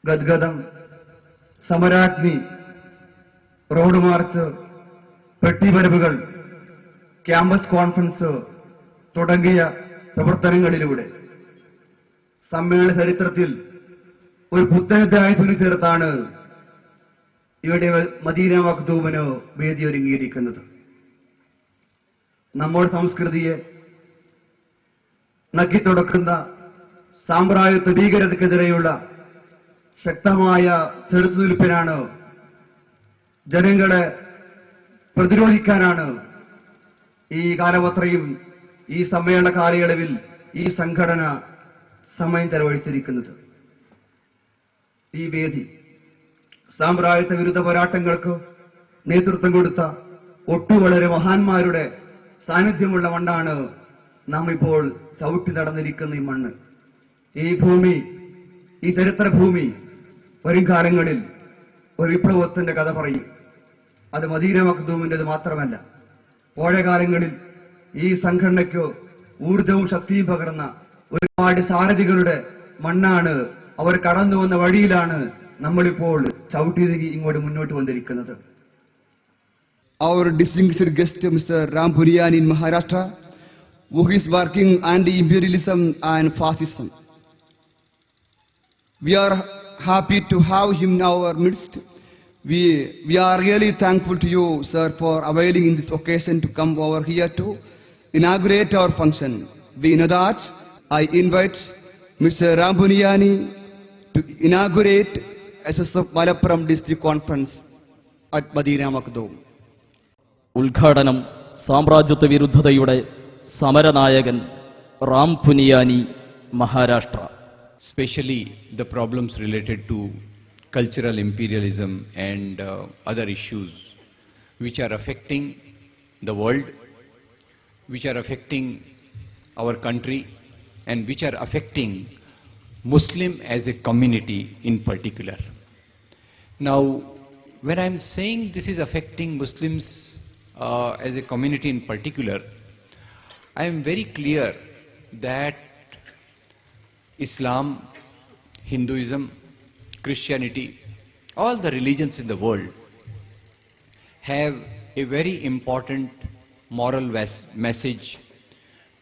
ഗദ്ഗദം, സമരാഗ്നി, road March, പെട്ടിവരവുകൾ, campus conference തുടങ്ങിയ പ്രവർത്തനങ്ങളിലൂടെ സമ്മേളന ചരിത്രത്തിൽ ഒരു പുത്തനധ്യായം തുന്നിച്ചേർത്താണ് ഇവിടെ മദീന മഖ്ദൂമിന് വേദിയൊരുങ്ങിയിരിക്കുന്നത്. നമ്മുടെ സംസ്കൃതിയെ നക്കിത്തുടക്കുന്ന സാമ്രാജ്യത്വ ഭീകരതയ്ക്കെതിരെയുള്ള ശക്തമായ ചെറുത്തുനിൽപ്പിനാണ്, ജനങ്ങളെ പ്രതിരോധിക്കാനാണ് ഈ കാലമത്രയും ഈ സമ്മേളന കാലയളവിൽ ഈ സംഘടന സമയം ചെലവഴിച്ചിരിക്കുന്നത്. ഈ വേദി സാമ്രാജ്യത്വ വിരുദ്ധ പോരാട്ടങ്ങൾക്ക് നേതൃത്വം കൊടുത്ത വളരെ മഹാന്മാരുടെ സാന്നിധ്യമുള്ള മണ്ണാണ് നാം ഇപ്പോൾ ചവിട്ടി നടന്നിരിക്കുന്ന ഈ മണ്ണ്. ഈ ഭൂമി, ഈ ചരിത്രഭൂമി വരും കാലങ്ങളിൽ ഒരു വിപ്ലവത്തിന്റെ കഥ പറയും. അത് മദീന മഖ്ദൂമിന്റേത് മാത്രമല്ല, പഴയ കാലങ്ങളിൽ ഈ സംഘടനയ്ക്ക് ഊർജവും ശക്തിയും പകർന്ന ഒരുപാട് സാരഥികളുടെ മണ്ണാണ്. അവർ കടന്നു വന്ന വഴിയിലാണ് നമ്മളിപ്പോൾ ചവിട്ടി ഇങ്ങോട്ട് മുന്നോട്ട് വന്നിരിക്കുന്നത്. Our distinguished guest, Mr. Ram Puriani in Maharashtra, who is working anti-imperialism and fascism. We are happy to have him in our midst. We are really thankful to you, sir, for availing in this occasion to come over here to inaugurate our function. We know that I invite Mr. Ram Puriani to inaugurate SSF Malappuram District Conference at Madina Makhdoom. ഉദ്ഘാടനം സാമ്രാജ്യത്വ വിരുദ്ധതയുടെ സമരനായകൻ Ram Puniyani, Maharashtra. Especially the problems related to cultural imperialism and other issues which are affecting the world, which are affecting our country, and which are affecting Muslim as a community in particular. Now, when I am saying this is affecting Muslims as a community in particular, I am very clear that Islam, Hinduism, Christianity, all the religions in the world have a very important moral message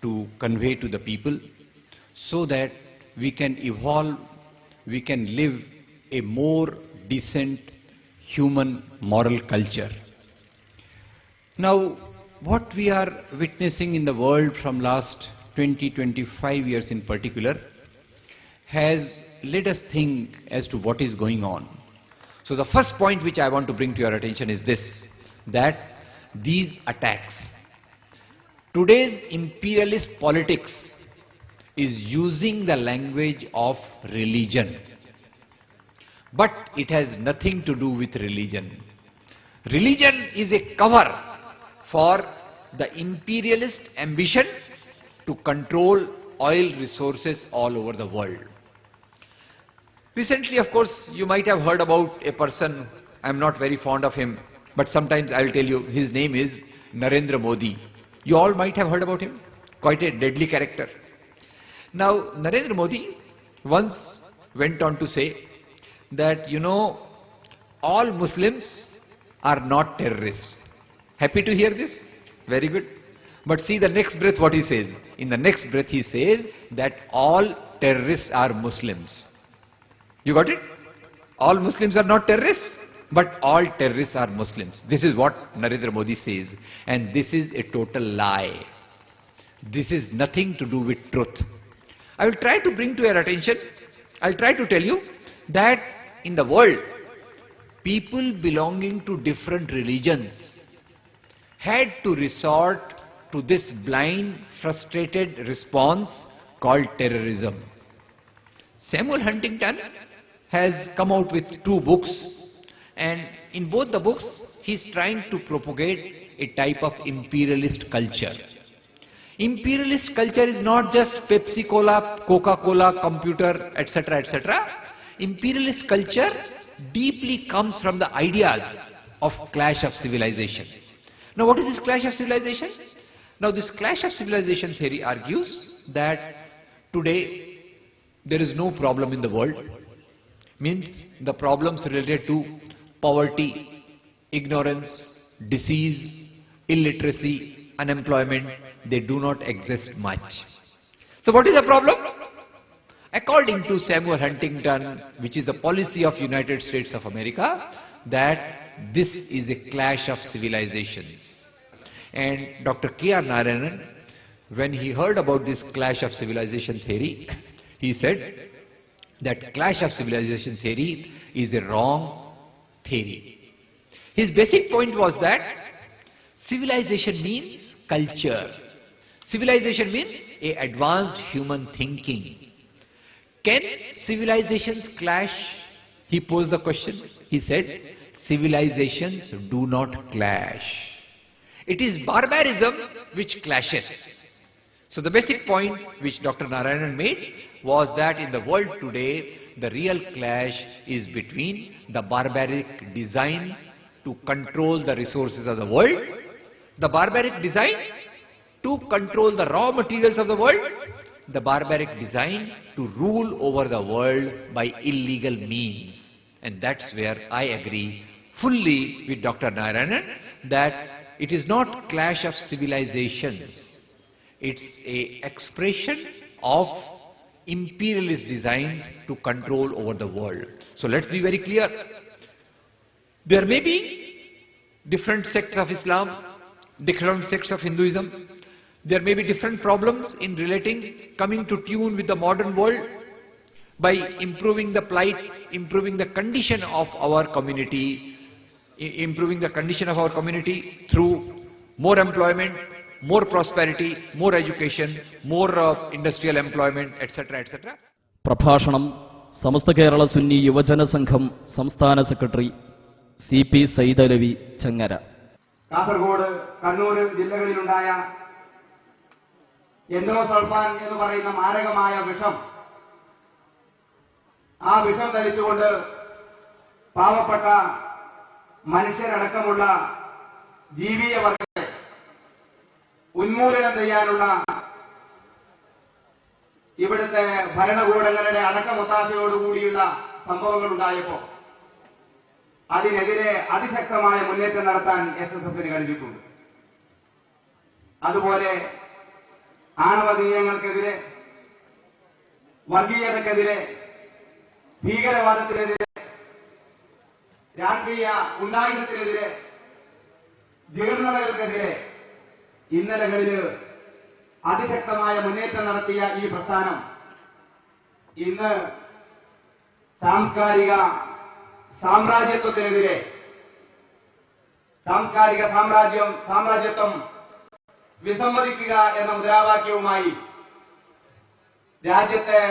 to convey to the people so that we can evolve, we can live a more decent human moral culture. Now, what we are witnessing in the world from last 20-25 years in particular has led us think as to what is going on. So the first point which I want to bring to your attention is this, that these attacks, today's imperialist politics is using the language of religion, but it has nothing to do with religion. Religion is a cover for the imperialist ambition to control oil resources all over the world. Recently, of course, you might have heard about a person, I'm not very fond of him, but sometimes I'll tell you, his name is Narendra Modi. You all might have heard about him, quite a deadly character. Now, Narendra Modi once went on to say that, all Muslims are not terrorists. Happy to hear this? Very good. But see the next breath what he says. In the next breath he says that all terrorists are Muslims. You got it? All Muslims are not terrorists, but all terrorists are Muslims. This is what Narendra Modi says. And this is a total lie. This is nothing to do with truth. I will try to bring to your attention, I'll try to tell you that in the world, people belonging to different religions had to resort to this blind, frustrated response called terrorism. Samuel Huntington has come out with 2 books, and in both the books he is trying to propagate a type of imperialist culture. Imperialist culture is not just Pepsi Cola, Coca-Cola, computer, etc., etc. Imperialist culture deeply comes from the ideas of clash of civilization. Now, what is this clash of civilization? Now, this clash of civilization theory argues that today there is no problem in the world. means the problems related to poverty, ignorance, disease, illiteracy, unemployment, they do not exist much. So what is the problem? According to Samuel Huntington, which is the policy of United States of America, that this is a clash of civilizations. And Dr. K.R. Narayanan, when he heard about this clash of civilization theory, he said that clash of civilization theory is a wrong theory. His basic point was that civilization means culture. Civilization means a advanced human thinking. Can civilizations clash? He posed the question. He said, civilizations do not clash. It is barbarism which clashes. So the basic point which Dr. Narayanan made was that in the world today, the real clash is between the barbaric design to control the resources of the world, the barbaric design to control the raw materials of the world, the barbaric design to rule over the world by illegal means. And that's where I agree fully with Dr. Narayanan that it is not clash of civilizations. It's a expression of imperialist designs to control over the world. So let's be very clear. There may be different sects of Islam, different sects of Hinduism. There may be different problems in coming to tune with the modern world by improving the plight, improving the condition of our community, through more employment, more prosperity, more education, more industrial employment, etc., etc. പ്രഭാഷണം സമസ്ത കേരള സുന്നി യുവജന സംഘം സംസ്ഥാന secretary CP Saidalavi Changara. Kasaragod, Kannur ജില്ലകളിലുണ്ടായ endosulfan എന്ന് പറയുന്ന മാരകമായ വിഷം, ആ വിഷം ധരിച്ചുകൊണ്ട് പാവപ്പെട്ട മനുഷ്യരടക്കമുള്ള ജീവിയ വർഗത്തെ ഉന്മൂലനം ചെയ്യാനുള്ള ഇവിടുത്തെ ഭരണകൂടങ്ങളുടെ അടക്കമൊത്താശയോടുകൂടിയുള്ള സംഭവങ്ങൾ ഉണ്ടായപ്പോൾ അതിനെതിരെ അതിശക്തമായ മുന്നേറ്റം നടത്താൻ SSFന് കഴിഞ്ഞിട്ടുണ്ട്. അതുപോലെ ആണവനീയങ്ങൾക്കെതിരെ, വർഗീയതക്കെതിരെ, ഭീകരവാദത്തിനെതിരെ, രാഷ്ട്രീയ ഗുണ്ടായുധത്തിനെതിരെ, ജീർണതകൾക്കെതിരെ ഇന്നലകളിൽ അതിശക്തമായ മുന്നേറ്റം നടത്തിയ ഈ പ്രസ്ഥാനം ഇന്ന് സാംസ്കാരിക സാമ്രാജ്യത്വത്തിനെതിരെ, സാംസ്കാരിക സാമ്രാജ്യത്വം വിസമ്മതിക്കുക എന്ന മുദ്രാവാക്യവുമായി രാജ്യത്തെ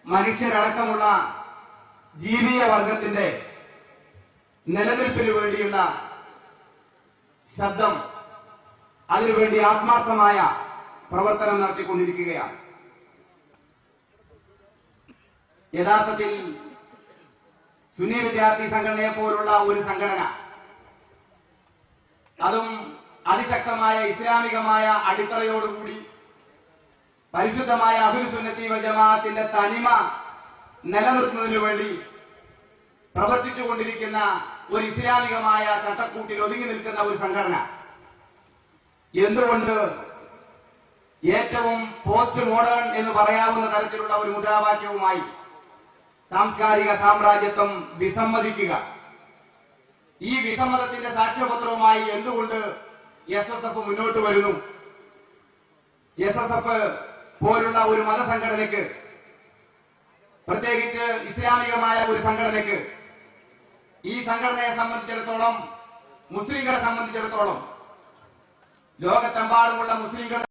മനുഷ്യരടക്കമുള്ള ജീവിയ വർഗത്തിന്റെ നിലനിൽപ്പിനു വേണ്ടിയുള്ള ശബ്ദം, അതിനുവേണ്ടി ആത്മാർത്ഥമായ പ്രവർത്തനം നടത്തിക്കൊണ്ടിരിക്കുകയാണ്. യഥാർത്ഥത്തിൽ സുന്നി വിദ്യാർത്ഥി സംഘടനയെ പോലുള്ള ഒരു സംഘടന, അതും അതിശക്തമായ ഇസ്ലാമികമായ അടിത്തറയോടുകൂടി പരിശുദ്ധമായ അഹ്ലുസ് സുന്നത്തി വൽ ജമാഅത്തിന്റെ തനിമ നിലനിർത്തുന്നതിനു വേണ്ടി പ്രവർത്തിച്ചുകൊണ്ടിരിക്കുന്ന ഒരു ഇസ്ലാമികമായ ചട്ടക്കൂട്ടിൽ ഒതുങ്ങി നിൽക്കുന്ന ഒരു സംഘടന എന്തുകൊണ്ട് ഏറ്റവും പോസ്റ്റ് മോഡേൺ എന്ന് പറയാവുന്ന തരത്തിലുള്ള ഒരു മുദ്രാവാക്യവുമായി സാംസ്കാരിക സാമ്രാജ്യത്വം വിസമ്മതിക്കുക, ഈ വിസമ്മതത്തിന്റെ സാക്ഷ്യപത്രവുമായി എന്തുകൊണ്ട് SSF മുന്നോട്ട് വരുന്നു? SSF പോലുള്ള ഒരു മതസംഘടനയ്ക്ക്, പ്രത്യേകിച്ച് ഇസ്ലാമികമായ ഒരു സംഘടനയ്ക്ക്, ഈ സംഘടനയെ സംബന്ധിച്ചിടത്തോളം, മുസ്ലിങ്ങളെ സംബന്ധിച്ചിടത്തോളം, ലോകത്തെമ്പാടുമുള്ള മുസ്ലിങ്ങൾ